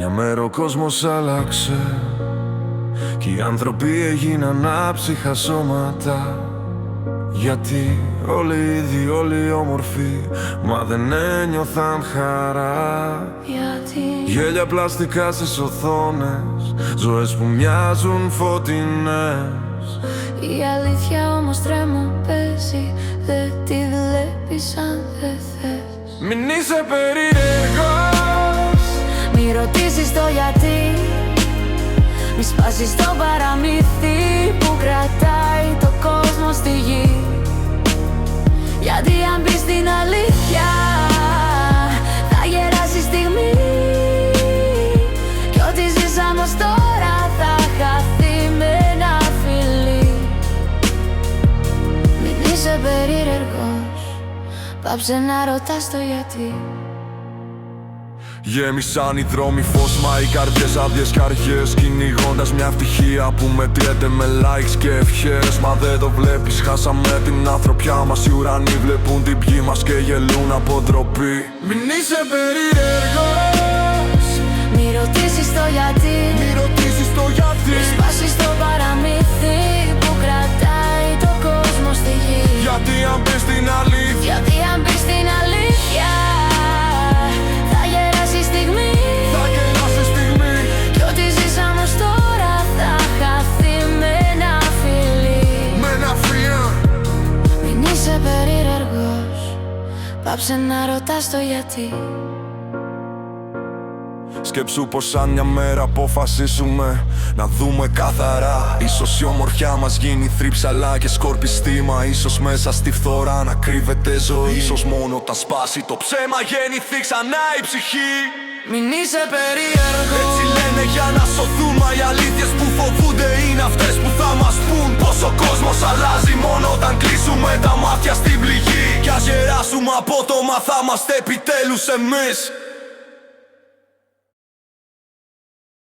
Μια μέρα ο κόσμος άλλαξε κι οι άνθρωποι έγιναν άψυχα σώματα. Γιατί όλοι ίδιοι, όλοι όμορφοι, μα δεν ένιωθαν χαρά. Γέλια πλαστικά στις οθόνες, ζωές που μοιάζουν φωτεινές. Η αλήθεια όμως τρέμω παίζει, δεν τη βλέπεις αν δεν θες. Μην είσαι περίεργος, μη ρωτήσεις το γιατί, μη σπάσεις το παραμύθι που κρατάει το κόσμο στη γη. Γιατί αν μπεις στην αλήθεια θα γεράσει η στιγμή κι ό,τι ζήσαμε ως τώρα θα χαθεί με ένα φιλί. Μην είσαι περίεργος, πάψε να ρωτάς το γιατί. γέμισαν οι δρόμοι φως, μα οι καρδιές άδειες καρδιές, κυνηγώντας μια ευτυχία που μετριέται με likes και ευχές. Μα δεν το βλέπεις, χάσαμε την ανθρωπιά μας. Οι ουρανοί βλέπουν την πηγή μας και γελούν από ντροπή. Μην είσαι περίεργος, μη ρωτήσεις το γιατί, μη ρωτήσεις το γιατί. μη σπάσεις το παραμύθι που κρατάει το κόσμο στη γη. Γιατί αν μπεις στην αλήθεια, Γιατί αν μπεις στην αλήθεια θα γεράσει η στιγμή, θα γελάσει η στιγμή. κι ό,τι ζήσαμε ως τώρα θα χαθεί με ένα φιλί. Με ένα φιλί. Μην είσαι περίεργος, πάψε να ρωτάς το γιατί. Σκέψου πως αν μια μέρα αποφασίσουμε να δούμε καθαρά, ίσως η ομορφιά μας γίνει θρύψαλα και σκορπιστήμα. Ίσως μέσα στη φθορά να κρύβεται ζωή. Ίσως μόνο όταν σπάσει το ψέμα γεννηθεί ξανά η ψυχή. Μην είσαι περίεργος, Έτσι λένε για να σωθούν, μα οι αλήθειες που φοβούνται είναι αυτές που θα μας πούν πως ο κόσμος αλλάζει μόνο όταν κλείσουμε τα μάτια στην πληγή. Κι ας γεράσουμε απότομα θα είμαστε επιτέλους εμείς.